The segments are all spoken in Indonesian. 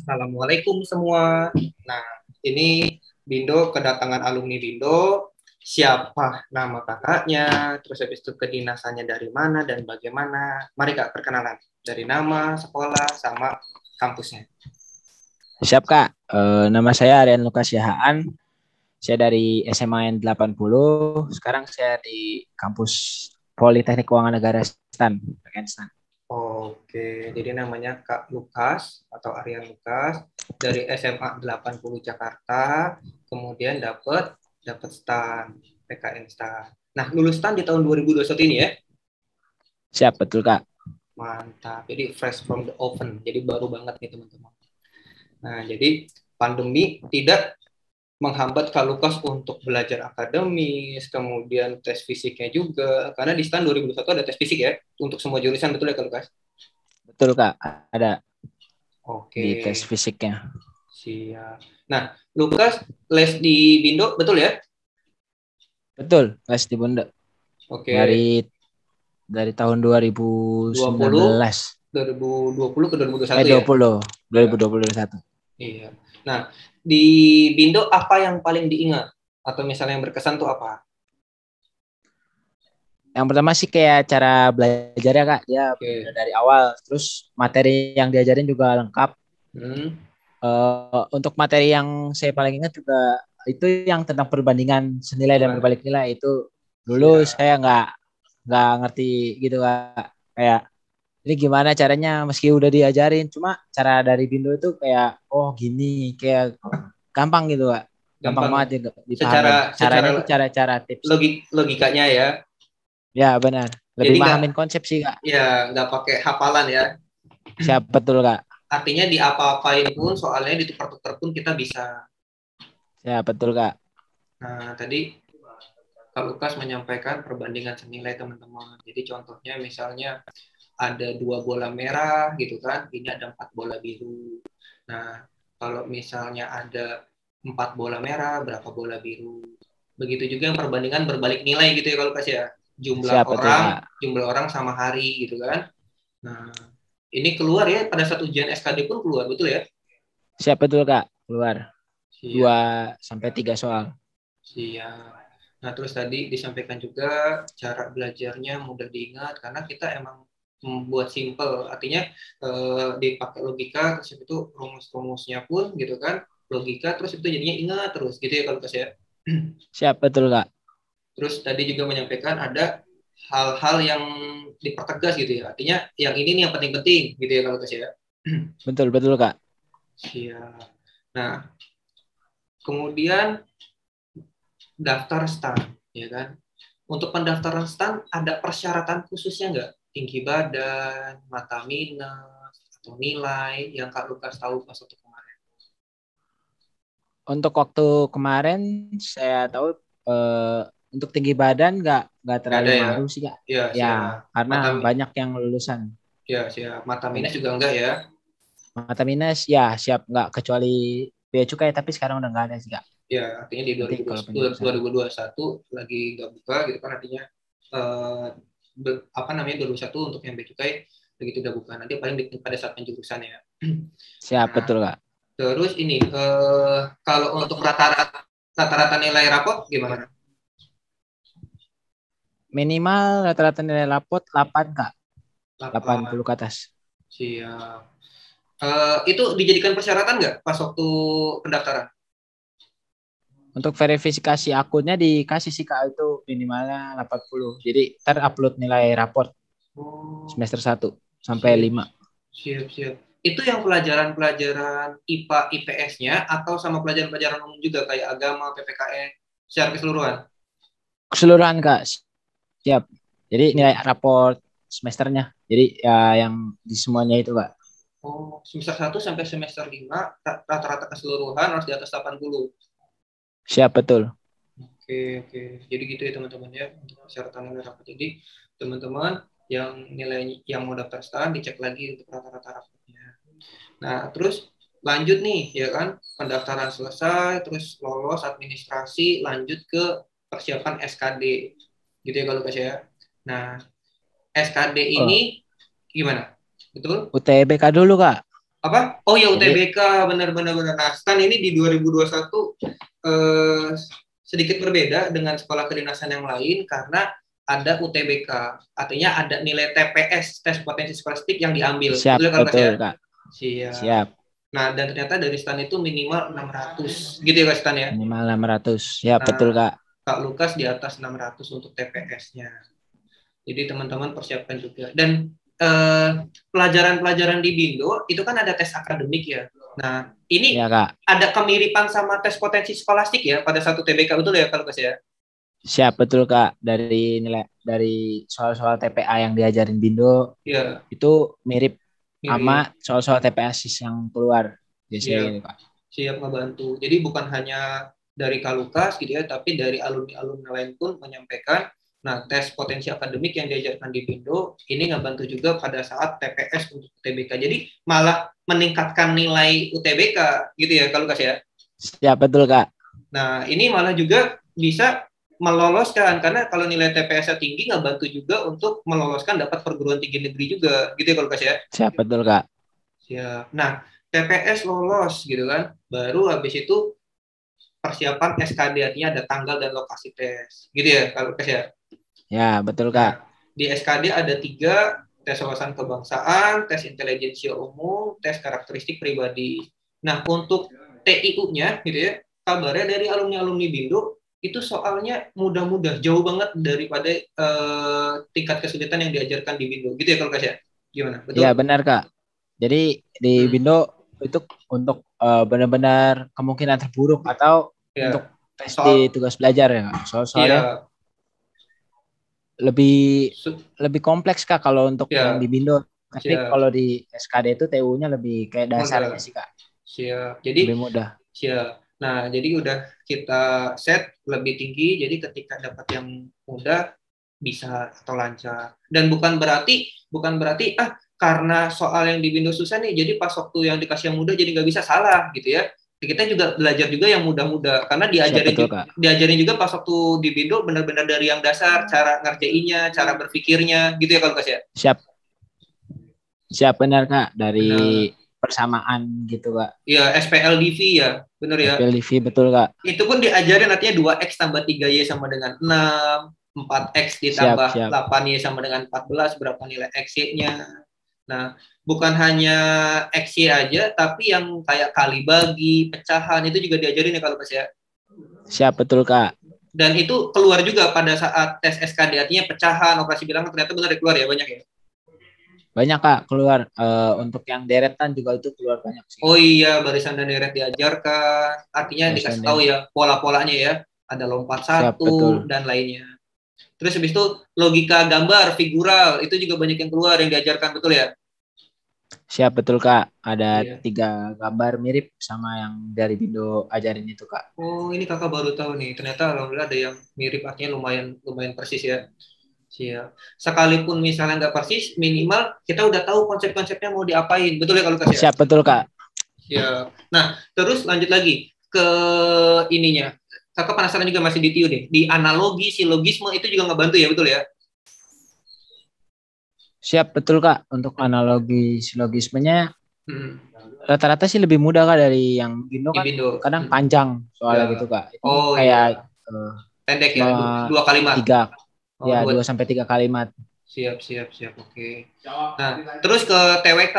Assalamualaikum semua. Nah, ini Bindo kedatangan alumni Bindo. Siapa nama kakaknya, terus habis itu kedinasannya dari mana dan bagaimana. Mari Kak, perkenalan. Dari nama, sekolah, sama kampusnya. Siap Kak. Nama saya Aryan Lukas Yahaan. Saya dari SMA N 80. Sekarang saya di kampus Politeknik Keuangan Negara STAN. STAN. Oke, jadi namanya Kak Lukas atau Aryan Lukas dari SMA 80 Jakarta, kemudian dapat STAN, PKN STAN. Nah, lulus STAN di tahun 2021 ini ya? Siap, betul Kak. Mantap. Jadi fresh from the oven. Jadi baru banget nih teman-teman. Nah, jadi pandemi tidak menghambat Kak Lukas untuk belajar akademis, kemudian tes fisiknya juga. Karena di STAN 2021 ada tes fisik ya, untuk semua jurusan, betul ya Kak Lukas? Betul Kak, ada Oke. di tes fisiknya. Siap. Nah, Lukas les di Bindo, betul ya? Betul, les di Bunda. Oke. Dari tahun 2019. 2020 ke 2021 ya? 2021. Iya. Nah, di Bindo apa yang paling diingat? Atau misalnya yang berkesan tuh apa? Yang pertama sih kayak cara belajar ya Kak. Dia dari awal. Terus materi yang diajarin juga lengkap. Untuk materi yang saya paling ingat juga itu yang tentang perbandingan senilai dan berbalik nilai. Itu dulu saya nggak ngerti gitu Kak. Kayak ini gimana caranya meski udah diajarin. Cuma cara dari Bindo itu kayak gini. Kayak gampang gitu Kak. Gampang banget ya dipahami. Caranya itu cara tips. Logikanya ya. Ya benar. Lebih pahamin konsep sih Kak. Ya nggak pakai hafalan ya. Siap, betul Kak. Artinya di apa-apain pun soalnya ditukar-tukar pun kita bisa. Ya betul Kak. Nah tadi Kak Lukas menyampaikan perbandingan senilai teman-teman. Jadi contohnya misalnya ada 2 bola merah gitu kan, ini ada 4 bola biru. Nah kalau misalnya ada 4 bola merah, berapa bola biru. Begitu juga yang perbandingan berbalik nilai gitu ya Kak Lukas ya. Jumlah orang sama hari gitu kan. Nah, ini keluar ya pada saat ujian SKD pun keluar, betul ya? Siap, betul Kak, keluar. 2-3 soal. Siap. Nah, terus tadi disampaikan juga cara belajarnya mudah diingat karena kita emang membuat simple, artinya dipakai logika, terus itu rumus-rumusnya pun gitu kan, logika, terus itu jadinya ingat terus gitu ya kalau ya. Siap, betul Kak. Terus tadi juga menyampaikan ada hal-hal yang dipertegas gitu ya. Artinya yang ini nih yang penting-penting gitu ya kalau ya. Betul Kak. Siap. Nah, kemudian daftar STAN, ya kan? Untuk pendaftaran STAN ada persyaratan khususnya nggak? Tinggi badan, mata minus, atau nilai yang Kak Lukas tahu pas waktu kemarin? Untuk waktu kemarin saya tahu untuk tinggi badan nggak terlalu ngaruh sih Kak. Ya, karena banyak yang lulusan. Ya, siap. Mata minus juga enggak ya? Mata minus ya siap nggak, kecuali bea cukai, tapi sekarang udah nggak ada sih Kak. Ya, artinya di 2021 lagi nggak buka gitu kan, artinya 2021 untuk yang bea cukai begitu udah buka. Nanti paling pada saat penjurusan ya. Siap, betul Kak. Terus ini kalau untuk rata-rata nilai rapot gimana? Minimal rata-rata nilai rapot 8 Kak. 80 ke atas. Siap. Itu dijadikan persyaratan nggak pas waktu pendaftaran? Untuk verifikasi akunnya dikasih sih Kak, itu minimalnya 80. Jadi terupload nilai raport semester 1 sampai 5. Siap. Itu yang pelajaran-pelajaran IPA, IPS-nya atau sama pelajaran-pelajaran umum juga kayak agama, PPKN, secara keseluruhan? Keseluruhan Kak. Siap. Jadi nilai raport semesternya. Jadi ya yang di semuanya itu Kak. Oh, semester 1 sampai semester 5 rata-rata keseluruhan harus di atas 80. Siap, betul. Oke. Jadi gitu ya teman-teman ya untuk persyaratan nilai raport. Jadi teman-teman yang nilai yang mau daftar STAN dicek lagi untuk rata-rata rapotnya. Nah, terus lanjut nih ya kan, pendaftaran selesai, terus lolos administrasi, lanjut ke persiapan SKD. Gitu ya kalau ya. Nah, SKD ini gimana? Betul? UTBK dulu Kak. Apa? Oh ya Jadi UTBK, benar-benar benar. Nah, STAN ini di 2021 sedikit berbeda dengan sekolah kedinasan yang lain karena ada UTBK, artinya ada nilai TPS, tes potensi skolastik yang diambil. siap Betul kan Kak betul ya? Kak. Siap. Siap. Nah, dan ternyata dari STAN itu minimal 600 gitu ya Kak STAN ya. Minimal 600. Siap betul Nah, Kak. Kak Lukas di atas 600 untuk TPS-nya. Jadi teman-teman persiapkan juga. Dan pelajaran-pelajaran di Bindo itu kan ada tes akademik ya. Nah, ini Ya Kak. ada kemiripan sama tes potensi skolastik ya pada satu TBK, betul ya kalau ya? Siap betul Kak. Dari soal-soal TPA yang diajarin Bindo Iya, itu mirip mirip. sama soal-soal TPA yang keluar biasanya Siap, gitu Kak. siap ngebantu. Jadi bukan hanya dari Kalukas gitu ya, tapi dari alumni-alumni lain pun menyampaikan, nah tes potensi akademik yang diajarkan di Bindo ini ngebantu juga pada saat TPS untuk UTBK. Jadi malah meningkatkan nilai UTBK gitu ya Kalukas ya. Siap betul Kak. Nah ini malah juga bisa meloloskan karena kalau nilai TPS-nya tinggi nggak bantu juga untuk meloloskan dapat perguruan tinggi negeri juga gitu ya Kalukas ya. Siap betul Kak. Siap. Nah TPS lolos gitu kan, baru habis itu persiapan SKD artinya ada tanggal dan lokasi tes gitu ya kalau tes ya. Ya betul Kak. Nah di SKD ada 3, tes wawasan kebangsaan, tes intelijensia umum, tes karakteristik pribadi. Nah untuk TIU-nya gitu ya, kabarnya dari alumni-alumni Bindo itu soalnya mudah-mudah jauh banget daripada tingkat kesulitan yang diajarkan di Bindo gitu ya kalau kasih ya. Gimana? Ya Betul? benar Kak. Jadi di Bindo itu untuk benar-benar kemungkinan terburuk atau untuk Ya. tes di Soal tugas belajar ya Kak. Soalnya iya lebih lebih kompleks Kak kalau untuk yang di ya Bindo. Tapi siap kalau di SKD itu TU-nya lebih kayak dasarnya mudah sih Kak. siap. Jadi Lebih mudah. siap. Nah, jadi udah kita set lebih tinggi, jadi ketika dapat yang mudah bisa atau lancar. Dan bukan berarti karena soal yang di Windows susah nih, jadi pas waktu yang dikasih yang mudah jadi nggak bisa, salah gitu ya. Kita juga belajar juga yang mudah-mudah karena Siap betul Kak. diajarin juga pas waktu di Windows benar-benar dari yang dasar, cara ngerjainnya, cara berpikirnya gitu ya kalau kasih ya. Siap. Siap benar Kak. Dari Benar. persamaan gitu Kak. Ya, SPLDV ya, benar ya. SPLDV betul Kak. Itu pun diajarin artinya 2x tambah 3y sama dengan 6, 4x Siap, ditambah siap. 8y sama dengan 14, berapa nilai x-nya. Nah, bukan hanya x-y aja, tapi yang kayak kali bagi, pecahan, itu juga diajarin ya kalau pas ya. Siap, betul Kak. Dan itu keluar juga pada saat tes SKD, artinya pecahan, operasi bilangan ternyata benar keluar ya, banyak ya. Banyak Kak keluar. Untuk yang deretan juga itu keluar banyak sih. Oh iya, barisan dan deret diajarkan. Artinya Barisan dikasih tahu ya pola-polanya ya. Ada lompat satu dan lainnya. Terus habis itu logika gambar, figural, itu juga banyak yang keluar yang diajarkan, betul ya? Siap, betul Kak. Ada 3 gambar mirip sama yang dari Bindo ajarin itu Kak. Oh, ini kakak baru tahu nih. Ternyata alhamdulillah ada yang mirip, artinya lumayan persis ya. Siap. Sekalipun misalnya nggak persis, minimal kita udah tahu konsep-konsepnya mau diapain. Betul ya kalau kasih? Siap, betul Kak. Siap. Nah, terus lanjut lagi ke ininya. Kakak penasaran juga masih di TIU nih. Di analogi, silogisme itu juga ngebantu ya, betul ya? Siap, betul Kak. Untuk analogi silogismenya rata-rata sih lebih mudah Kak dari yang Bindo kan. Kadang panjang soalnya gitu Kak. Itu kayak pendek ya, 2 kalimat. 3. Ya, 2-3 kalimat. Siap. Oke. Nah, terus ke TWK.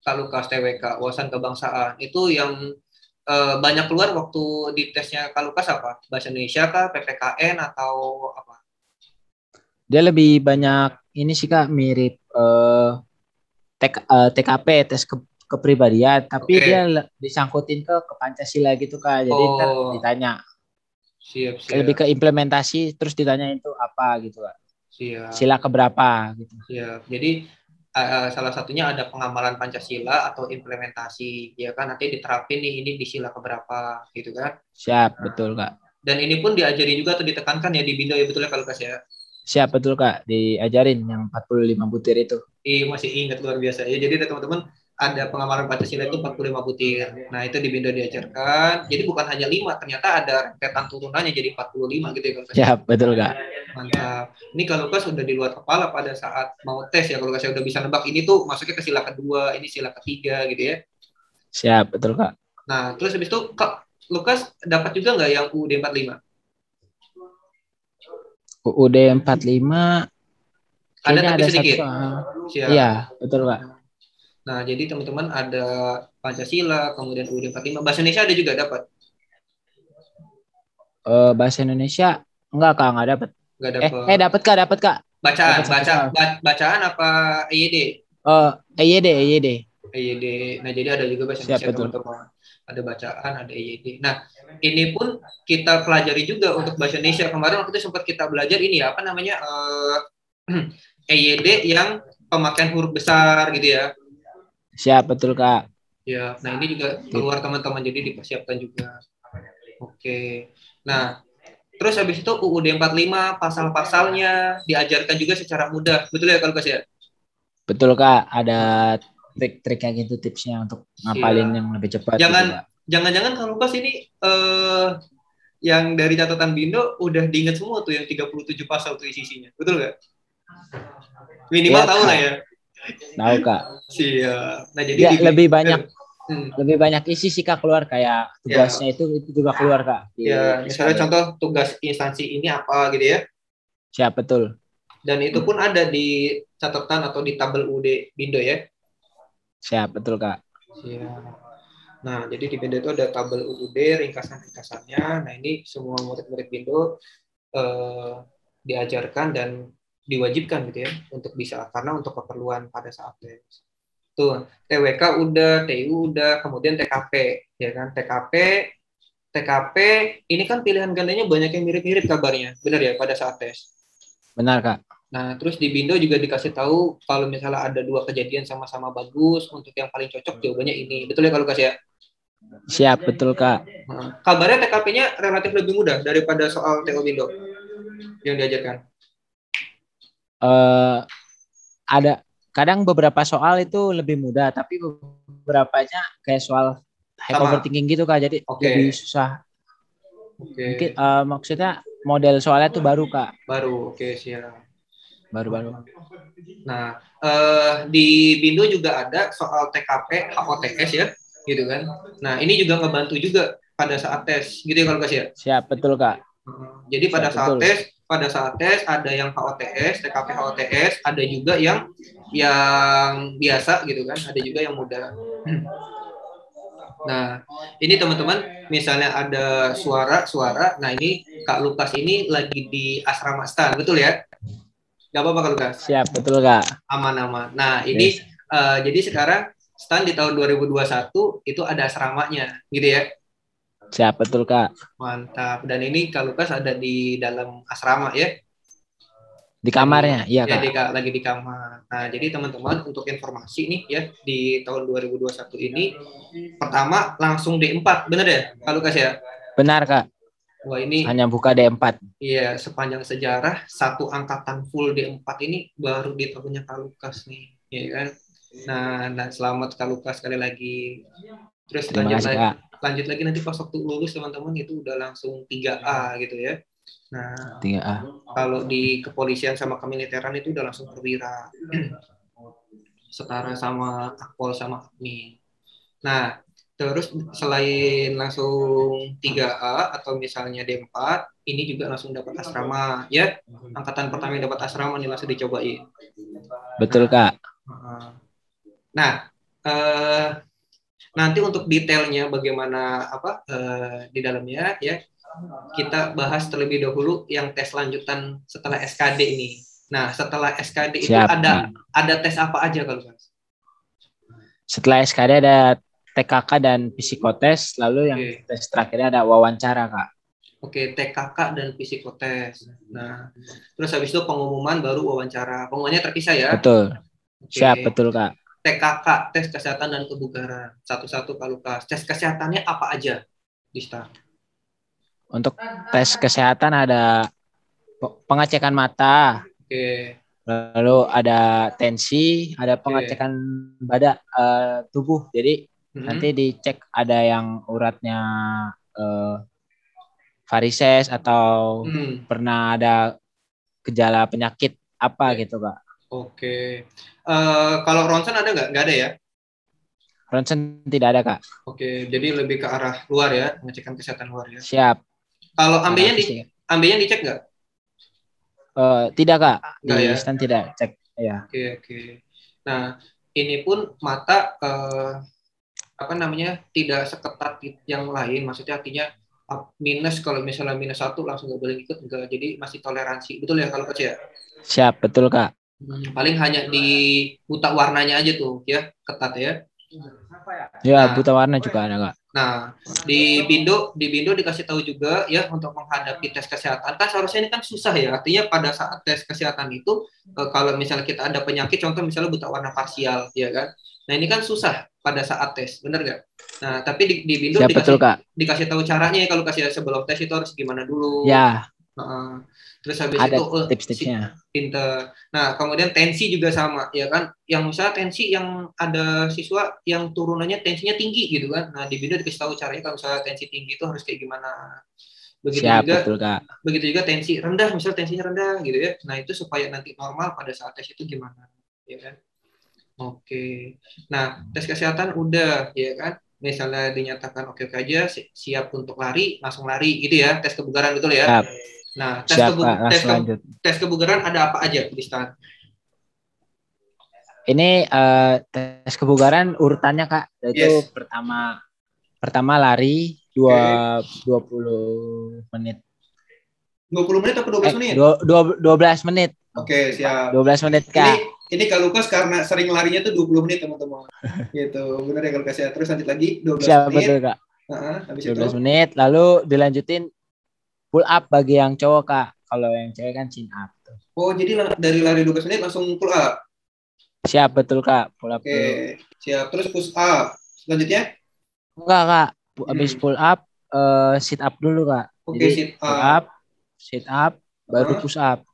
Kak Lukas, TWK, wawasan kebangsaan. Itu yang banyak keluar waktu di tesnya Kak Lukas apa? Bahasa Indonesia kah, PPKN atau apa? Dia lebih banyak ini sih Kak, mirip TKP, tes kepribadian, tapi dia disangkutin ke Pancasila gitu Kak. Jadi ntar ditanya. Siap. Lebih ke implementasi, terus ditanya itu apa gitu Kak. Siap. Sila keberapa gitu. Siap. Jadi salah satunya ada pengamalan Pancasila atau implementasi, ya kan, nanti diterapin nih ini di sila keberapa gitu kan. Siap, betul Kak. Dan ini pun diajari juga atau ditekankan ya di Bindo ya, betul ya kalau Kas ya. Siap, betul Kak, diajarin yang 45 butir itu. Iya, masih ingat, luar biasa ya. Jadi teman-teman ada pengamalan Pancasila itu 45 butir. Nah, itu di Bindo diajarkan. Jadi bukan hanya 5, ternyata ada rentetan turunannya jadi 45 gitu ya kalau Kas. Siap, betul Kak. Mantap. Ini kalau Kas udah di luar kepala pada saat mau tes ya, kalau Kas udah bisa nebak ini tuh masuknya ke sila kedua, ini sila ketiga gitu ya. Siap, betul Kak. Nah, terus habis itu Kak Lukas dapat juga nggak yang UUD 45? UUD 45 Ada kayaknya tapi ada satu sedikit. soal. Siap. Iya, betul Kak. Nah, jadi teman-teman ada Pancasila, kemudian UUD 45. Bahasa Indonesia ada juga dapat. Bahasa Indonesia enggak Kak, enggak dapat. Nggak dapat. Dapat Kak, dapat Kak. Bacaan, Dapat satu soal. bacaan apa EYD? EYD, EYD. EYD. Nah, jadi ada juga bahasa Siap, Indonesia betul. teman-teman. Ada bacaan, ada EYD. Nah, ini pun kita pelajari juga untuk bahasa Indonesia. Kemarin waktu itu sempat kita belajar ini ya, apa namanya? EYD yang pemakaian huruf besar gitu ya. Siap, betul Kak. Ya, nah ini juga keluar teman-teman, jadi dipersiapkan juga. Oke. Nah, terus habis itu UUD 45 pasal-pasalnya diajarkan juga secara mudah. Betul ya kalau Lukas ya? Betul Kak, ada trik-triknya gitu, tipsnya untuk ngapalin yang lebih cepat gitu Kak. Jangan-jangan kalau Lukas ini yang dari catatan Bindo udah diingat semua tuh yang 37 pasal tuh isinya. Betul nggak? Minimal tahu lah ya. Tahu Kak. Siap. Nah, jadi ya, lebih banyak isi sih Kak keluar, kayak tugasnya itu juga keluar Kak. Ya, misalnya contoh tugas instansi ini apa gitu ya. Siap, betul. Dan itu pun ada di catatan atau di tabel UUD Bindo ya. Siap, betul Kak. Siap. Nah, jadi di Bindo itu ada tabel UUD, ringkasan-ringkasannya. Nah, ini semua murid-murid Bindo diajarkan dan diwajibkan gitu ya untuk bisa, karena untuk keperluan pada saat tes. Tuh, TWK udah, TU udah, kemudian TKP ya kan. TKP ini kan pilihan gandanya banyak yang mirip-mirip kabarnya. Benar ya pada saat tes. Benar Kak. Nah, terus di Bindo juga dikasih tahu kalau misalnya ada dua kejadian sama-sama bagus, untuk yang paling cocok jawabannya ini. Betul ya kalau Lukas ya? Siap, betul Kak. Nah, kabarnya TKP-nya relatif lebih mudah daripada soal TO Bindo yang diajarkan. Ada kadang beberapa soal itu lebih mudah, tapi beberapanya kayak soal high overthinking gitu Kak, jadi lebih susah. Mungkin maksudnya model soalnya tuh baru Kak. Baru, siap. Baru. Nah, di Bindo juga ada soal TKP, HOTS ya, gitu kan. Nah, ini juga ngebantu juga pada saat tes, gitu ya kalau Kak ya? Siap, betul Kak. Jadi pada saat tes ada yang HOTS, TKP HOTS, ada juga yang biasa gitu kan, ada juga yang mudah. Nah, ini teman-teman, misalnya ada suara, nah ini Kak Lukas ini lagi di asrama STAN, betul ya? Gak apa-apa Kak Lukas? Siap, betul Kak. Aman-aman. Nah, ini jadi sekarang STAN di tahun 2021 itu ada asramanya, gitu ya? Siap, betul Kak. Mantap. Dan ini Kak Lukas ada di dalam asrama ya? Di kamarnya, iya Kak. Lagi di kamar. Nah, jadi teman-teman untuk informasi nih ya, di tahun 2021 ini pertama langsung D4, bener ya Kak Lukas ya? Benar Kak. Wah, ini hanya buka D4. Iya, sepanjang sejarah satu angkatan full D4 ini baru di tahunnya Kak Lukas nih, ya kan? Nah, selamat Kak Lukas sekali lagi. Terus lanjut lagi nanti pas waktu lulus teman-teman itu udah langsung 3A gitu ya. Nah, 3A. Kalau di kepolisian sama kemiliteran itu udah langsung perwira. Setara sama akpol sama admin. Nah, terus selain langsung 3A atau misalnya D4, ini juga langsung dapat asrama ya. Angkatan pertama yang dapat asrama nih langsung dicobain. Betul Kak. Nah, nanti untuk detailnya bagaimana di dalamnya ya, kita bahas terlebih dahulu yang tes lanjutan setelah SKD ini. Nah, setelah SKD itu ada tes apa aja kalau Mas? Setelah SKD ada TKK dan psikotes, lalu yang tes terakhirnya ada wawancara Kak. Oke, TKK dan psikotes. Nah, terus habis itu pengumuman baru wawancara. Pengumumannya terpisah ya? Betul. Siap, betul Kak. TKK, tes kesehatan dan kebugaran. Satu-satu Kak Lukas. Tes kesehatannya apa aja di start? Untuk tes kesehatan ada pengecekan mata. Oke. Lalu ada tensi, ada pengecekan tubuh. Jadi nanti dicek ada yang uratnya varises atau pernah ada gejala penyakit apa gitu Kak. Oke. Kalau ronsen ada nggak? Nggak ada ya? ronsen tidak ada Kak. Oke, jadi lebih ke arah luar ya, pengecekan kesehatan luar ya. Siap. Kalau Secara ambenya fisik. ambenya dicek nggak? Tidak Kak, di Nggak ya. stand tidak cek. Ya. Oke. Nah, ini pun mata tidak seketat yang lain. Maksudnya artinya minus, kalau misalnya minus 1 langsung nggak boleh ikut, enggak. Jadi masih toleransi, betul ya kalau kecil ya? Siap, betul Kak. Paling hanya di buta warnanya aja tuh ya, ketat ya. Ya, Nah, buta warna juga ada Kak. Nah, di Bindo dikasih tahu juga ya, untuk menghadapi tes kesehatan kan seharusnya ini kan susah ya. Artinya pada saat tes kesehatan itu kalau misalnya kita ada penyakit, contoh misalnya buta warna parsial, ya kan. Nah, ini kan susah pada saat tes, benar nggak? Nah, tapi di Bindo Siap, betul, Kak. dikasih tahu caranya ya, kalau kasih sebelum tes itu harus gimana dulu. Ya. Terus habis ada itu tips-tipsnya. Pinter. Nah, kemudian tensi juga sama, ya kan? Yang misalnya tensi, yang ada siswa yang turunannya tensinya tinggi gitu kan. Nah, di video dikasih tahu caranya kalau misalnya tensi tinggi itu harus kayak gimana. Begitu Siap, juga, betul, Kak. Begitu juga tensi rendah, misalnya tensinya rendah gitu ya. Nah, itu supaya nanti normal pada saat tes itu gimana, ya kan? Oke. Nah, tes kesehatan udah, ya kan? Misalnya dinyatakan oke aja, siap untuk lari, langsung lari gitu ya. Tes kebugaran, betul ya? Siap. Nah, tes kebugaran ada apa aja di stand? Ini tes kebugaran urutannya Kak, yaitu pertama lari 20 menit. 20 menit atau 12 menit? 12 menit. Oke, siap. 12 menit Kak. Ini Kak Lukas karena sering larinya tuh 20 menit teman-teman. Gitu. Benar ya Kak Lukas ya. Terus lanjut lagi 12 siap, menit. Betul Kak. Habis 12 itu menit lalu dilanjutin pull up bagi yang cowok Kak. Kalau yang cewek kan chin up. Oh, jadi dari lari 12 menit langsung pull up. Siap, betul Kak. Pull up. Oke, siap. Terus push up. Selanjutnya? Enggak Kak. Habis pull up sit up dulu Kak. Oke, sit up. Sit up baru push up.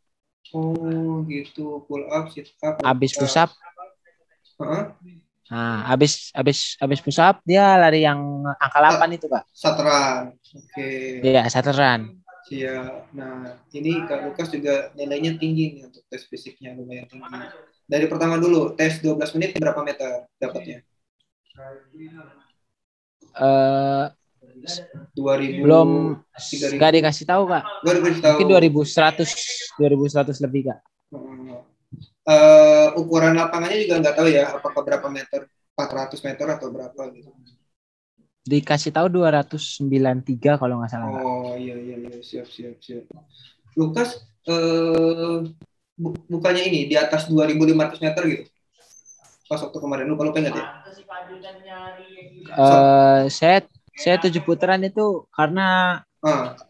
Oh, gitu. Pull up, sit up. Habis push up. Nah, habis push up dia lari yang angka 8 itu Kak. Sateran. Oke. Iya, sateran. Siap. Nah, ini Kak Lukas juga nilainya tinggi nih untuk tes fisiknya, lumayan tinggi. Dari pertama dulu, tes 12 menit berapa meter dapatnya? 2000 belum nggak dikasih tahu Kak. Mungkin 2100 lebih Kak. Ukuran lapangannya juga nggak tahu ya, apakah berapa meter, 400 meter atau berapa gitu. Dikasih tahu 293 kalau nggak salah. Oh iya, siap. Lukas bukannya ini di atas 2500 meter gitu? Pas waktu kemarin lupa ingat ya? Saya 7 putaran itu karena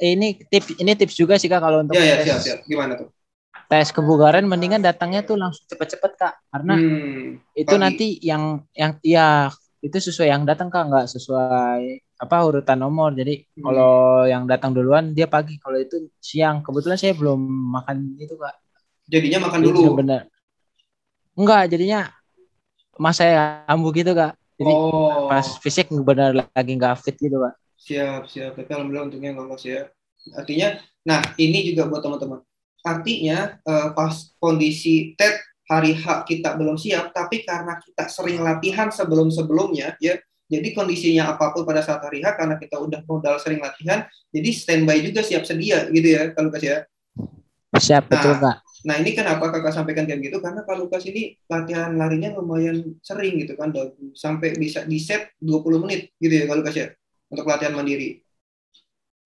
ini tips juga sih Kak kalau untuk tes. Siap. Gimana tuh? Tes kebugaran mendingan datangnya tuh langsung cepet-cepet Kak, karena itu pagi. Nanti yang ya itu sesuai yang datang Kak, nggak sesuai urutan nomor. Jadi kalau yang datang duluan dia pagi, kalau itu siang. Kebetulan saya belum makan itu Kak. Jadinya makan dulu? Bener. Enggak, jadinya mas saya kambuh gitu Kak. Jadi pas fisik benar lagi nggak fit gitu Kak. Siap. Tapi alhamdulillah untungnya lolos ya. Artinya, nah ini juga buat teman-teman. Artinya pas kondisi TET hari H kita belum siap, tapi karena kita sering latihan sebelum-sebelumnya ya, jadi kondisinya apapun pada saat hari H, karena kita udah modal sering latihan, jadi standby juga, siap sedia gitu ya Kak Lukas ya. Siap, betul Kak. Nah ini kenapa Kakak sampaikan kayak gitu, karena Kak Lukas ini latihan larinya lumayan sering gitu kan, sampai bisa di set 20 menit gitu ya Kak Lukas ya, untuk latihan mandiri.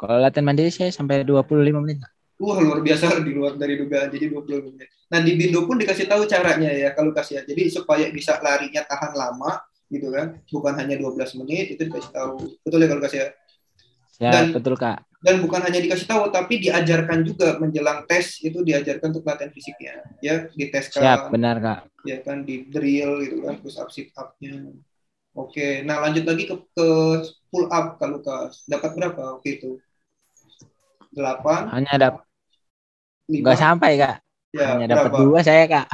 Kalau latihan mandiri saya sampai 25 menit. Wah, luar biasa, di luar dari dugaan, jadi 20 menit. Nah, di Bindo pun dikasih tahu caranya ya, kalau kasih ya. Jadi supaya bisa larinya tahan lama, gitu kan. Bukan hanya 12 menit, itu dikasih tahu. Betul ya kalau kasih ya? Ya, betul Kak. Dan bukan hanya dikasih tahu, tapi diajarkan juga menjelang tes, itu diajarkan untuk latihan fisiknya. Ya, diteskan. Siap, benar Kak. Ya kan, di drill gitu kan, push up, sit up-nya. Oke, nah lanjut lagi ke pull up, kalau Lukas. Dapat berapa waktu itu? 8? Hanya dapat. Nggak sampai Kak. Ya, hanya dapat 2 saya Kak.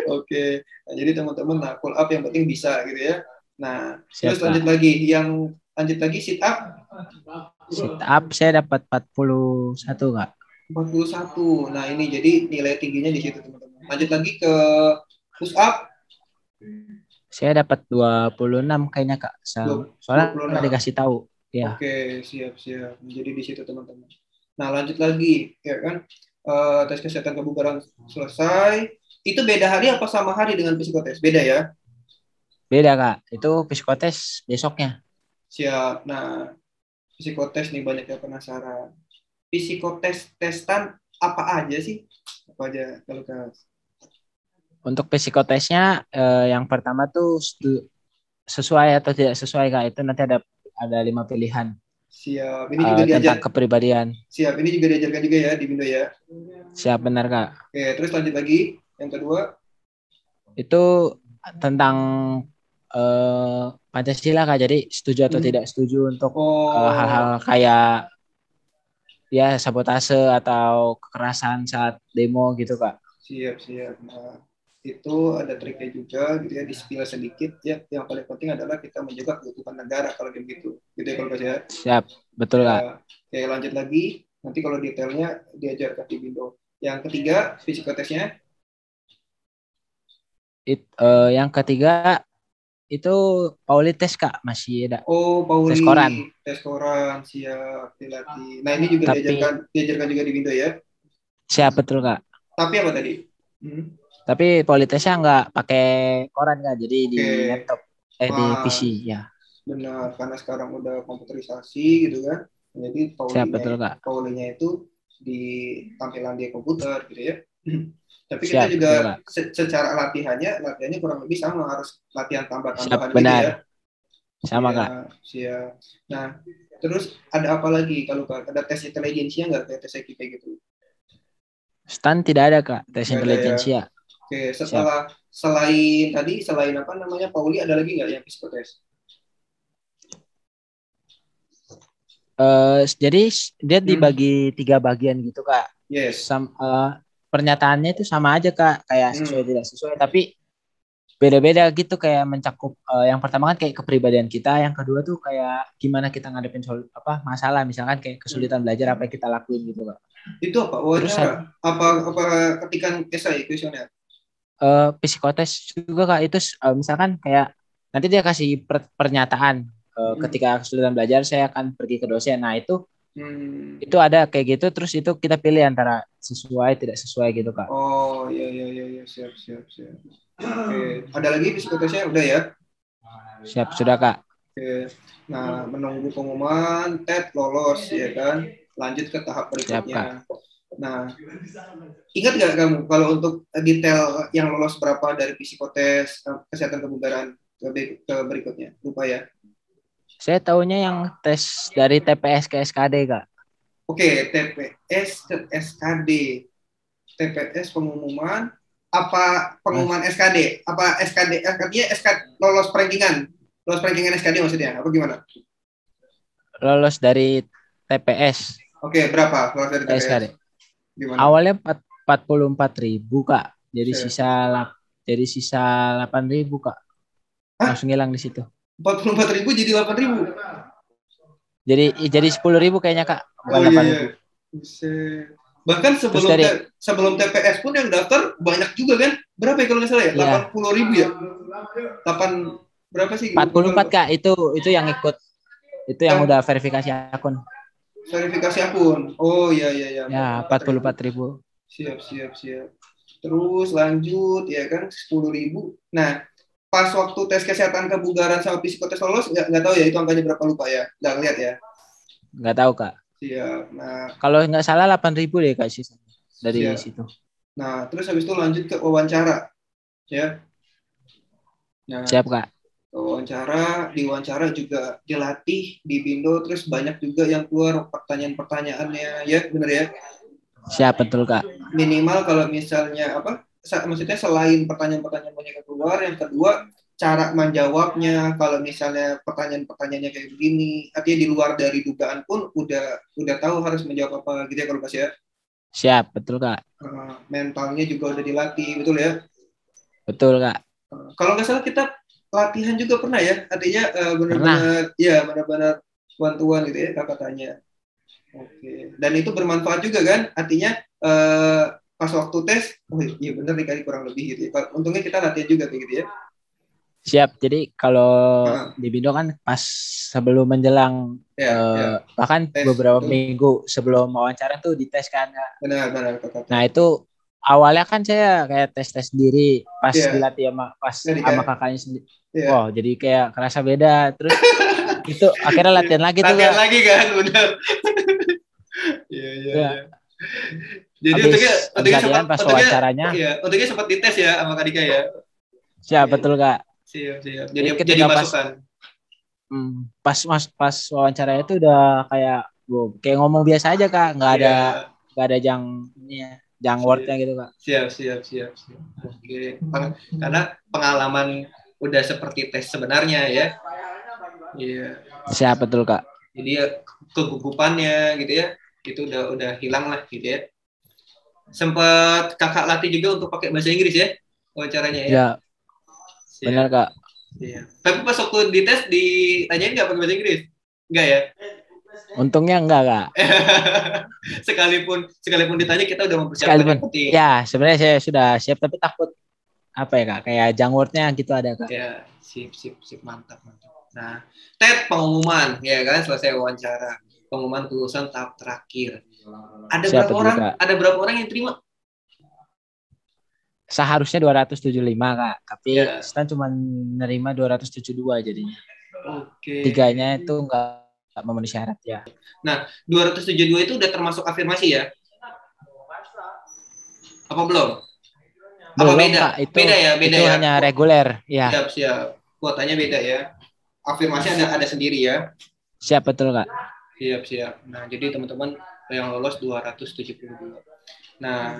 Oke. Nah, jadi teman-teman, pull up yang penting bisa gitu ya. Nah, siap, terus lanjut lagi sit up. Sit up saya dapat 41 Kak. 41. Nah ini jadi nilai tingginya di situ teman-teman. Lanjut lagi ke push up. Saya dapat 26 kayaknya Kak. Soalnya nggak 26. dikasih tahu. Ya, Oke, siap-siap. Jadi di situ teman-teman. Nah, lanjut lagi, ya kan? Tes kesehatan kebugaran selesai. Itu beda hari apa sama hari dengan psikotes? Beda ya? beda Kak. Itu psikotes besoknya. Siap. Nah, psikotes nih banyak yang penasaran. Psikotes testan apa aja sih? Apa aja kalau Kak? Untuk psikotesnya yang pertama tuh sesuai atau tidak sesuai Kak. Itu nanti ada 5 pilihan Siap. Ini juga tentang diajar. kepribadian. Siap. Ini juga diajarkan juga ya di Bindo ya. Siap benar Kak. Oke, terus lanjut lagi. Yang kedua. Itu tentang Pancasila Kak. Jadi setuju atau tidak setuju untuk Oh, hal-hal kayak ya sabotase atau kekerasan saat demo gitu Kak. siap. Nah, itu ada triknya juga gitu ya, di-spill sedikit ya. Yang paling penting adalah kita menjaga keutuhan negara kalau begitu. Gitu ya kalau Mas ya. Siap, betul Kak. Ya, oke lanjut lagi. Nanti kalau detailnya diajarkan di Bindo. Yang ketiga, psikotesnya. Yang ketiga itu Pauli tes Kak, masih ada Oh, tes Pauli, koran. tes koran, siap, dilatih. Nah, ini juga Tapi diajarkan juga di Bindo ya. siap betul Kak. Tapi apa tadi? Hmm. Tapi Pauli tesnya nggak pakai koran Kak, jadi di Oke, laptop, di PC Wah, ya. benar, karena sekarang udah komputerisasi gitu kan. Jadi Siap betul Kak. Paulinya itu di tampilan di komputer gitu ya. Tapi kita Siap betul juga Kak. secara latihannya kurang lebih sama, harus latihan Siap tambah-tambahan gitu ya. benar. Sama Kak. Siap. Nah, terus ada apa lagi kalau ada tes intelijensinya nggak kayak tes IQ gitu? Stan tidak ada Kak, tes Nggak ada ya. intelijensia. Oke, Siap. selain apa namanya Pauli, ada lagi nggak yang psikotes? Jadi dia dibagi 3 bagian gitu Kak. Yes. Pernyataannya itu sama aja Kak, kayak sesuai tidak sesuai, tapi beda-beda gitu, kayak mencakup yang pertama kan kayak kepribadian kita, yang kedua tuh kayak gimana kita ngadepin masalah, misalkan kayak kesulitan belajar apa yang kita lakuin gitu Kak. Itu apa? Terus Wawancara? Apa ketikan esai kuesioner? psikotes juga Kak, itu misalkan kayak nanti dia kasih pernyataan ketika kesulitan belajar saya akan pergi ke dosen. Nah, itu ada kayak gitu, terus itu kita pilih antara sesuai tidak sesuai gitu Kak. Oh, iya, siap. Oke, ada lagi psikotesnya udah ya? Siap, sudah Kak. Oke. Nah, menunggu pengumuman TET lolos ya kan? Lanjut ke tahap berikutnya. Nah, ingat nggak kamu kalau untuk detail yang lolos berapa dari psikotes kesehatan kebugaran ke berikutnya? Lupa ya. Saya tahunya yang tes dari TPS ke SKD Kak. Oke, TPS ke SKD. TPS pengumuman, apa pengumuman SKD? Apa SKD? SKD lolos rankingan SKD maksudnya? Apa gimana? Lolos dari TPS. Oke, berapa lolos dari TPS? SKD. Gimana? Awalnya 44.000 Kak. Jadi sisa 8.000 Kak. Langsung hilang di situ. 44.000 jadi 8.000. Jadi 10.000 kayaknya Kak. Bukan 8.000. Bahkan sebelum TPS pun yang daftar banyak juga kan? Berapa ya kalau nggak salah ya? 80.000 ya? 8 berapa sih? 44 Kak. Itu yang ikut. Itu yang udah verifikasi akun. Verifikasi akun. Oh iya. Ya, 44.000. Siap. Terus lanjut ya kan 10.000. Nah, pas waktu tes kesehatan kebugaran sama psikotes lolos nggak tahu ya itu angkanya berapa, lupa ya. Nggak lihat ya. Nggak tahu Kak. Siap. Nah, kalau nggak salah 8.000 deh Kak sih dari situ. Nah, terus habis itu lanjut ke wawancara. Ya. Nah, siap Kak. Di wawancara juga dilatih di Bindo, terus banyak juga yang keluar pertanyaan-pertanyaannya, ya benar ya? Siap, betul Kak. Minimal kalau misalnya maksudnya selain pertanyaan-pertanyaan banyak yang keluar, yang kedua cara menjawabnya, kalau misalnya pertanyaan-pertanyaannya kayak begini, artinya di luar dari dugaan pun udah tahu harus menjawab apa gitu ya kalau Mas ya? Siap, betul Kak. Mentalnya juga udah dilatih, betul ya? Betul Kak. Kalau nggak salah kita latihan juga pernah ya, artinya benar-benar one-to-one gitu ya kakak tanya. Oke. Dan itu bermanfaat juga kan, artinya pas waktu tes, oh iya benar nih kali kurang lebih gitu ya. Untungnya kita latihan juga kayak gitu ya. Siap. Jadi kalau Heeh. di Bindo kan pas sebelum menjelang Ya, ya. bahkan Tes beberapa betul. minggu sebelum wawancara tuh dites kan, Kak. Benar, benar kata Nah Ted. itu awalnya kan saya kayak tes-tes diri pas Iya, dilatih sama pas jadi sama kan. kakaknya sendiri. Iya. Wow, jadi kayak kerasa beda. Terus itu akhirnya Iya. latihan lagi tuh, Latihan Kak. lagi kan, benar. Iya, iya, iya. Ya, Jadi untungnya habis untungnya sempat latihan pas untungnya wawancaranya, ya untungnya sempat dites ya sama Kak Dika ya. siap Iya, betul, Kak. siap, siap. Jadi Jadi jadi ketika masukan. pas wawancara itu udah kayak wow, kayak ngomong biasa aja, Kak. Iya, Nggak ada jang ini ya, jang wordnya gitu, Kak. siap, siap, siap, siap. Oke, karena pengalaman udah seperti tes sebenarnya ya. Iya. Siap betul, Kak. Jadi ya kegugupannya gitu ya, itu udah hilang lah gitu ya. Sempat kakak latih juga untuk pakai bahasa Inggris ya wawancaranya ya. Ya, benar, Siap, Kak. siap. Tapi pas waktu dites ditanyain nggak pakai bahasa Inggris? Nggak ya? Untungnya enggak, Kak. sekalipun ditanya kita udah mempersiapkan Sekalipun. yang penting. Ya, sebenarnya saya sudah siap tapi takut apa ya, Kak? Kayak jang wordnya gitu ada, Kak. Ya, sip, sip, sip, mantap, mantap. Nah, Ted pengumuman ya kan selesai wawancara. Pengumuman kelulusan tahap terakhir. Ada Siap berapa betul, orang? Kak. Ada berapa orang yang terima? Seharusnya 275, Kak. Tapi Ya. Stan cuma nerima 272 jadinya. Oke. Tiganya itu enggak memenuhi syarat ya. Nah, 272 itu udah termasuk afirmasi ya? Apa belum? Apa Belum, beda? Kak. Beda ya, beda itu ya. hanya reguler, ya. Siap, siap. Kuotanya beda ya. Afirmasi ada sendiri ya. Siap betul, Kak. Siap, siap. Nah, jadi teman-teman yang lolos 272. Nah,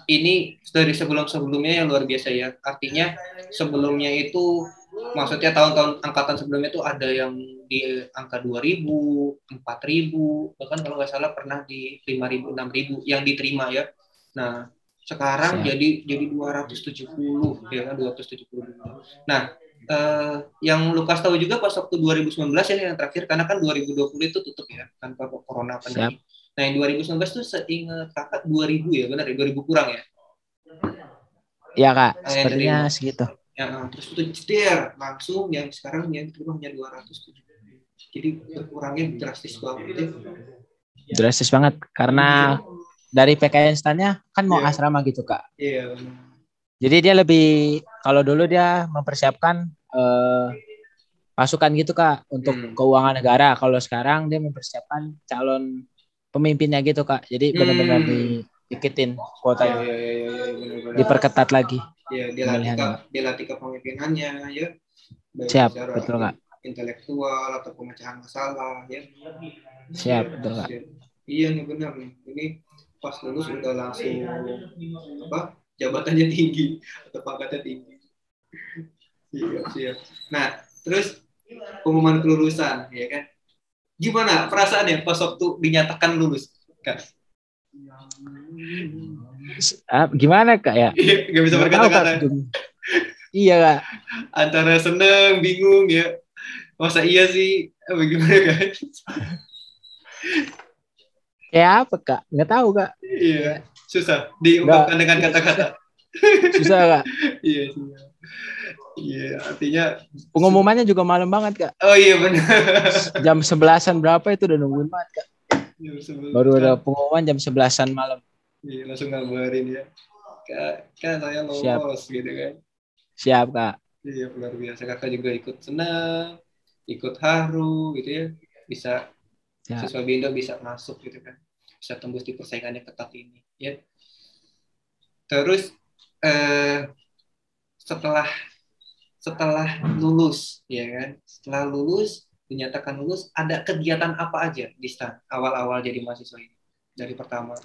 ini dari sebelum-sebelumnya yang luar biasa ya. Artinya sebelumnya itu, maksudnya tahun-tahun angkatan sebelumnya itu ada yang di angka 2.000, 4.000, bahkan kalau nggak salah pernah di 5.000, 6.000 yang diterima ya. Nah, sekarang Siap. jadi 270 ya kan, 270. Nah, yang Lukas tahu juga pas waktu 2019 ya yang terakhir, karena kan 2020 itu tutup ya tanpa corona pandemi. Siap. Nah, yang 2019 tuh seingat kakak 2000 ya, benar ya, 2000 kurang ya. Ya, Kak. Yang Sepertinya terima. segitu. Ya, terus itu jeder langsung yang sekarang yang terima hanya 270. Jadi berkurangnya drastis banget ya. Drastis banget karena dari PKN stand-nya kan mau asrama gitu, Kak. Iya. Jadi dia lebih, kalau dulu dia mempersiapkan pasukan gitu, Kak, untuk keuangan negara. Kalau sekarang dia mempersiapkan calon pemimpinnya gitu, Kak. Jadi benar-benar dikitin kuotanya. Benar-benar. Diperketat lagi. Ya, dilatih kepemimpinannya ya. Baik siap, secara betul, Kak. Intelektual atau pemecahan masalah ya. Siap, betul, Kak. Iya nih, benar nih. Ini pas lulus udah langsung jabatannya tinggi atau pangkatnya tinggi. Siap. Nah, terus pengumuman kelulusan ya kan. Gimana perasaannya pas waktu dinyatakan lulus, Kak? Gimana, Kak ya? Gak bisa berkata-kata. Iya, Kak. Antara seneng, bingung ya. Masa iya sih? Bagaimana, Kak? Kayak apa, Kak? Nggak tahu, Kak. Iya, susah diungkapkan dengan kata-kata. Susah, Kak. Iya, artinya pengumumannya juga malam banget, Kak. Oh iya, benar. Jam 11-an berapa itu udah nungguin banget, Kak. Baru ada pengumuman jam 11-an malam. Iya, langsung ngabarin ya. Kak, saya lolos gitu kan. Siap, Kak. Iya, luar biasa. Kakak juga ikut senang, ikut haru gitu ya. Bisa siswa Bindo bisa masuk gitu kan. Bisa tembus di persaingan yang ketat ini ya. Terus setelah lulus ya kan. Setelah lulus, dinyatakan lulus, ada kegiatan apa aja di STAN awal-awal jadi mahasiswa ini dari pertama?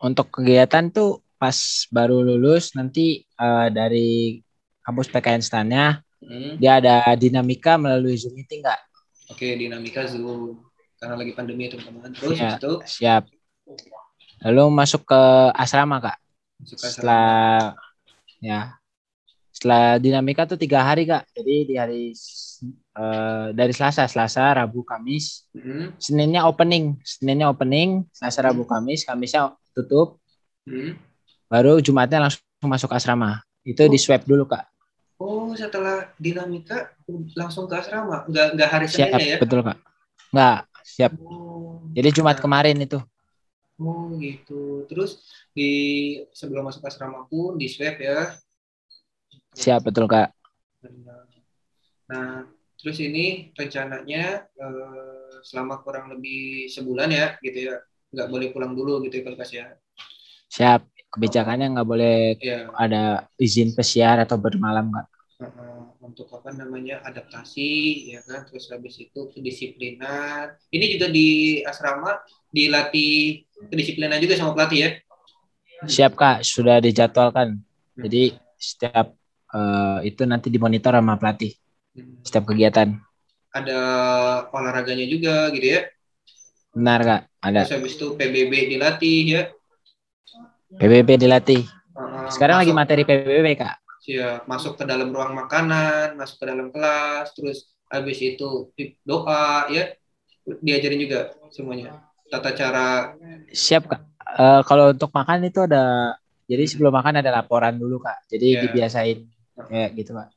Untuk kegiatan tuh pas baru lulus nanti dari kampus PKN STAN-nya dia ada dinamika melalui Zoom meeting, Kak. Oke, dinamika Zoom karena lagi pandemi teman-teman. Terus ya, itu siap. Lalu masuk ke asrama, Kak. Setelah dinamika tuh 3 hari, Kak. Jadi di hari dari Selasa, Rabu, Kamis. Seninnya opening, Selasa, Rabu, Kamis, Kamisnya tutup. Baru Jumatnya langsung masuk asrama. Itu di swab dulu, Kak. Oh, setelah dinamika langsung ke asrama, nggak hari Siap, Seninnya ya? betul Kak. Nggak, siap. Oh, Jadi Jumat nah, kemarin itu. oh gitu. Terus di sebelum masuk asrama pun di swab ya. Siap, betul Kak. Nah, terus ini rencananya selama kurang lebih sebulan ya, gitu ya. Nggak boleh pulang dulu gitu ya, kalau Kas ya. Siap. Kebijakannya nggak boleh Ya, ada izin pesiar atau bermalam Kak. untuk apa namanya adaptasi ya kan, terus habis itu kedisiplinan. Ini juga di asrama dilatih kedisiplinan juga sama pelatih ya. Siap Kak, sudah dijadwalkan. Jadi Hmm. setiap itu nanti dimonitor sama pelatih. Setiap kegiatan. Ada olahraganya juga gitu ya. Benar Kak, ada. Terus habis itu PBB dilatih ya. PBB dilatih. Sekarang lagi Masuk materi PBB Kak. ya, masuk ke dalam ruang makanan, masuk ke dalam kelas, terus habis itu doa ya, diajarin juga semuanya. Tata cara. Siap Kak. Kalau untuk makan itu ada, jadi sebelum makan ada laporan dulu Kak. Jadi Ya, dibiasain kayak gitu Kak.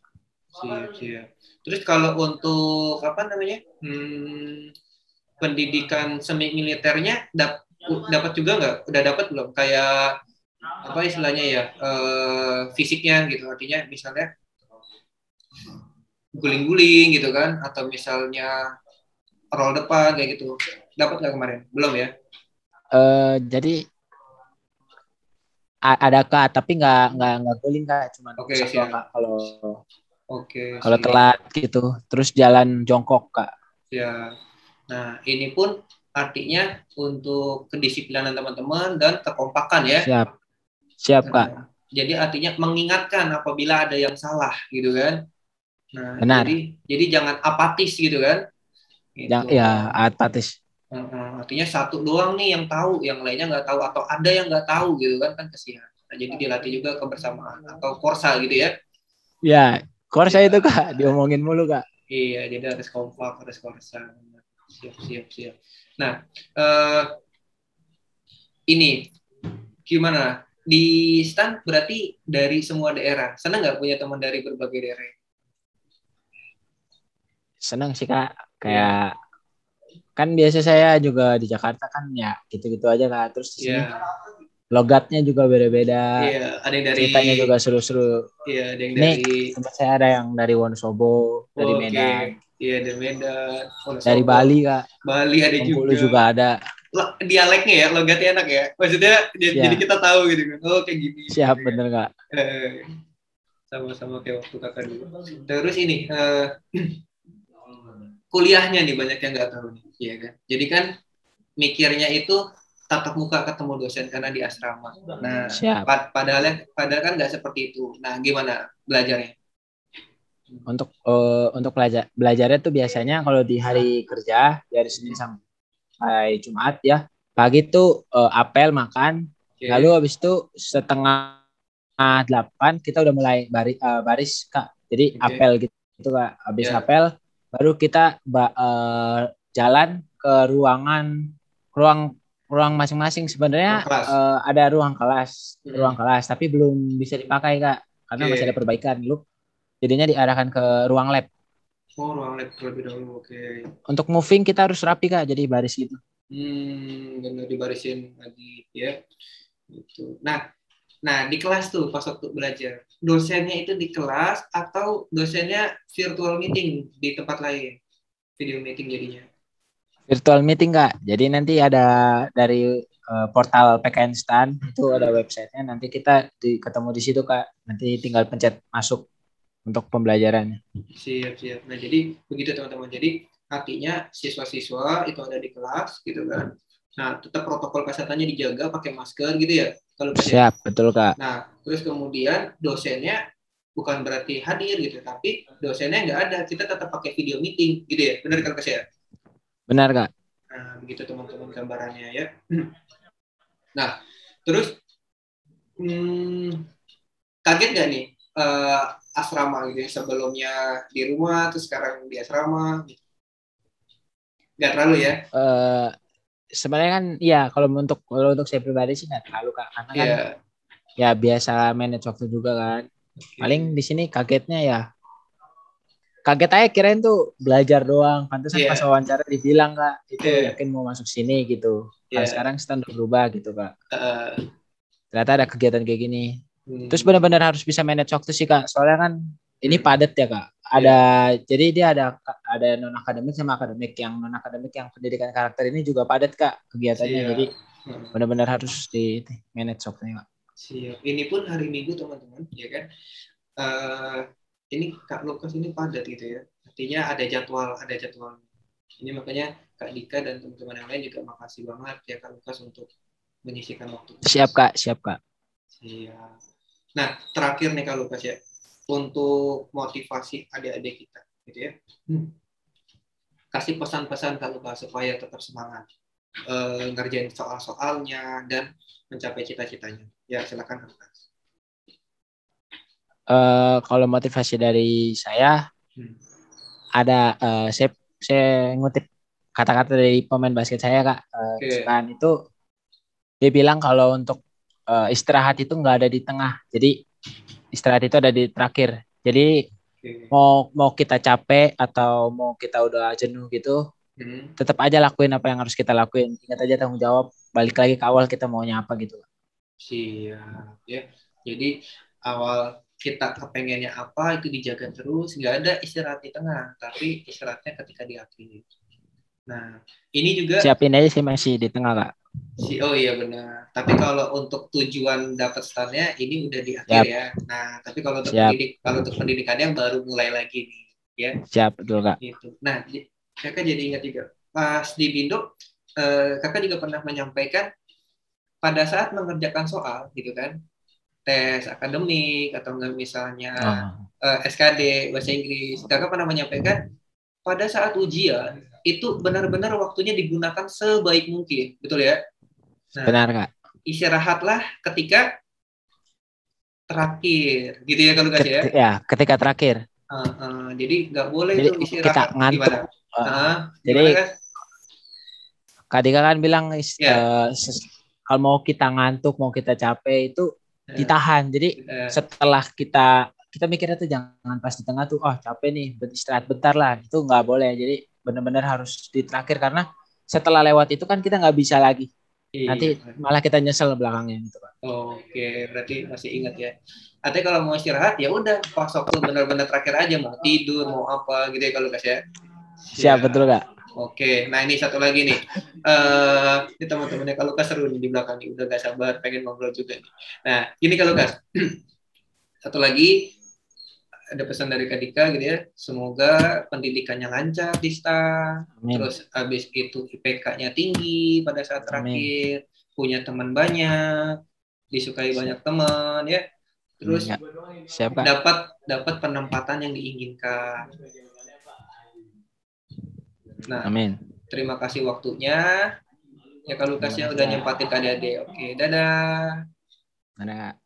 siap, siap. Terus kalau untuk apa namanya? Pendidikan semi militernya dapat juga nggak? Udah dapat belum? Kayak apa istilahnya ya? Fisiknya gitu. Artinya misalnya guling-guling gitu kan, atau misalnya roll depan kayak gitu. Dapat nggak kemarin? Belum ya? Jadi ada Kak, tapi nggak guling Kak, cuma Oke, pusat doang siap. Kak. Kalau Oke, kalau siap. telat gitu, terus jalan jongkok Kak. Ya. Nah, ini pun artinya untuk kedisiplinan teman-teman dan kekompakan ya. Siap, siap Kak. Jadi artinya mengingatkan apabila ada yang salah gitu kan. Nah, Benar. jadi jangan apatis gitu kan. Yang Gitu. ya apatis. Artinya satu doang nih yang tahu, yang lainnya nggak tahu atau ada yang nggak tahu gitu kan, kan kesian. Nah, jadi dilatih juga kebersamaan atau korsa gitu ya. Ya, Korsa itu Ya, Kak, diomongin mulu Kak. iya, jadi harus kompak, harus korsa. Siap, siap, siap. Nah, eh, ini gimana? Di stan berarti dari semua daerah. Senang nggak punya teman dari berbagai daerah? Senang sih Kak, Iya, kayak kan biasa saya juga di Jakarta kan ya gitu-gitu aja Kak. Terus di sini iya, logatnya juga beda-beda, iya. Ada yang dari, ceritanya juga seru-seru. iya, ada yang Ini dari. tempat saya ada yang dari Wonosobo, dari Oke, Medan, iya dari Medan, dari Wonosobo, Bali Kak, Bali ada Bengkulu juga. juga ada. Dialeknya ya, logatnya enak ya. Maksudnya jadi Ya, kita tahu gitu kan. Oh kayak gini. siap Gitu kan. bener Kak. Eh, sama-sama kayak waktu kakak dulu. Terus ini kuliahnya nih banyak yang nggak tahu nih, iya kan. Jadi kan mikirnya itu tatap muka ketemu dosen karena di asrama. Nah, Siap. padahal kan nggak seperti itu. Nah, gimana belajarnya? Untuk belajarnya tuh biasanya kalau di hari kerja dari Senin sampai Jumat ya, pagi tuh apel makan, lalu Oke, habis itu setengah 8 kita udah mulai baris Kak. Jadi oke, apel gitu Kak. Habis ya, apel baru kita jalan ke ruang ruang masing-masing. ruang Sebenarnya kelas. ada ruang Hmm. kelas tapi belum bisa dipakai Kak karena masih ada Oke. perbaikan. Lu jadinya diarahkan ke ruang lab. Oh, ruang lab terlebih dahulu. Oke. Untuk moving kita harus rapi Kak, jadi baris gitu. Benar dibarisin lagi ya. Gitu. Nah, di kelas tuh pas waktu belajar, dosennya itu di kelas atau dosennya virtual meeting di tempat lain, video meeting jadinya. Virtual meeting Kak. Jadi nanti ada dari portal PKN Stan itu ada Hmm. websitenya. Nanti kita ketemu di situ Kak. Nanti tinggal pencet masuk untuk pembelajarannya. Siap, siap. Nah, jadi begitu teman-teman. Jadi artinya siswa-siswa itu ada di kelas gitu kan. Nah, tetap protokol kesehatannya dijaga pakai masker gitu ya. Kalau Kas ya. Siap, betul Kak. Nah, terus kemudian dosennya bukan berarti hadir gitu, tapi dosennya nggak ada. Kita tetap pakai video meeting gitu ya. Benar kan Kas ya? Benar Kak. Nah, begitu teman-teman gambarannya ya. Nah, terus kaget nggak nih asrama gitu ya, sebelumnya di rumah terus sekarang di asrama gitu. Nggak terlalu ya. Eh Sebenarnya kan ya kalau untuk saya pribadi sih nggak terlalu Kak. Karena kan Iya, ya biasa manage waktu juga kan. Paling di sini kagetnya ya. Kaget aja kirain tuh belajar doang. Pantesan pas wawancara dibilang Kak, itu yakin mau masuk sini gitu. Kalau sekarang standar berubah gitu Kak. Ternyata ada kegiatan kayak gini. Terus benar-benar harus bisa manage waktu sih Kak. Soalnya kan ini padat ya Kak. Jadi dia ada non akademik sama akademik. Yang non akademik yang pendidikan karakter ini juga padat Kak kegiatannya. Jadi benar-benar harus di manage waktunya Kak. Siap. Ini pun hari Minggu teman-teman, ya kan? Ini Kak Lukas ini padat gitu ya. Artinya ada jadwal. Ini makanya Kak Dika dan teman-teman yang lain juga makasih banget ya Kak Lukas untuk menyisihkan waktu. Siap Kak. Siap. Nah, terakhir nih Kak Lukas ya, untuk motivasi adik-adik kita, gitu ya. Kasih pesan-pesan Kak Lukas supaya tetap semangat ngerjain soal-soalnya dan mencapai cita-citanya. Ya, silakan Kak Lukas. Kalau motivasi dari saya ada saya ngutip kata-kata dari pemain basket saya Kak. Kan itu dia bilang kalau untuk istirahat itu nggak ada di tengah, jadi istirahat itu ada di terakhir. Jadi mau kita capek atau mau kita udah jenuh gitu, tetap aja lakuin apa yang harus kita lakuin. Ingat aja tanggung jawab. Balik lagi ke awal kita maunya apa gitu. Siap ya. Jadi awal kita kepengennya apa itu dijaga terus, nggak ada istirahat di tengah, tapi istirahatnya ketika di akhir. Nah, ini juga siapin aja sih masih di tengah Kak. Oh iya benar. Tapi kalau untuk tujuan dapat startnya ini udah di akhir ya. Nah, tapi kalau untuk pendidikannya baru mulai lagi nih, ya. Siap betul Kak. Gitu. Nah, kakak jadi ingat juga pas di Bindo, kakak juga pernah menyampaikan pada saat mengerjakan soal, gitu kan, tes akademik atau misalnya SKD bahasa Inggris, kakak pernah menyampaikan pada saat ujian itu benar-benar waktunya digunakan sebaik mungkin, betul ya? Nah, benar Kak. Istirahatlah ketika terakhir, gitu ya kalau kasih ya? Ya, ketika terakhir. Jadi nggak boleh jadi tuh istirahat kita ngantuk. Jadi kan? Kak Dika kan bilang kalau mau kita ngantuk, mau kita capek itu ditahan. Jadi setelah kita mikirnya tuh jangan pas di tengah tuh, capek nih, istirahat bentar lah. Itu nggak boleh. Jadi benar-benar harus di terakhir karena setelah lewat itu kan kita nggak bisa lagi. Nanti malah kita nyesel belakangnya gitu Pak. Oke, berarti masih ingat ya. Artinya kalau mau istirahat ya udah pas waktu benar-benar terakhir aja, mau tidur mau apa gitu ya kalau Kas ya. Siap betul Kak. Oke, nah ini satu lagi nih. Ini teman-temannya kalau Kas seru nih di belakang nih, udah gak sabar pengen ngobrol juga nih. Nah, gini kalau Kas. Satu lagi ada pesan dari Kak Dika gitu ya. Semoga pendidikannya lancar di STA. Terus habis itu IPK-nya tinggi pada saat terakhir. Punya teman banyak, disukai banyak teman ya. Terus dapat penempatan yang diinginkan. Nah, terima kasih waktunya. Ya kalau Lukas ya udah nyempatin ke adik-adik. Oke, dadah. Dadah.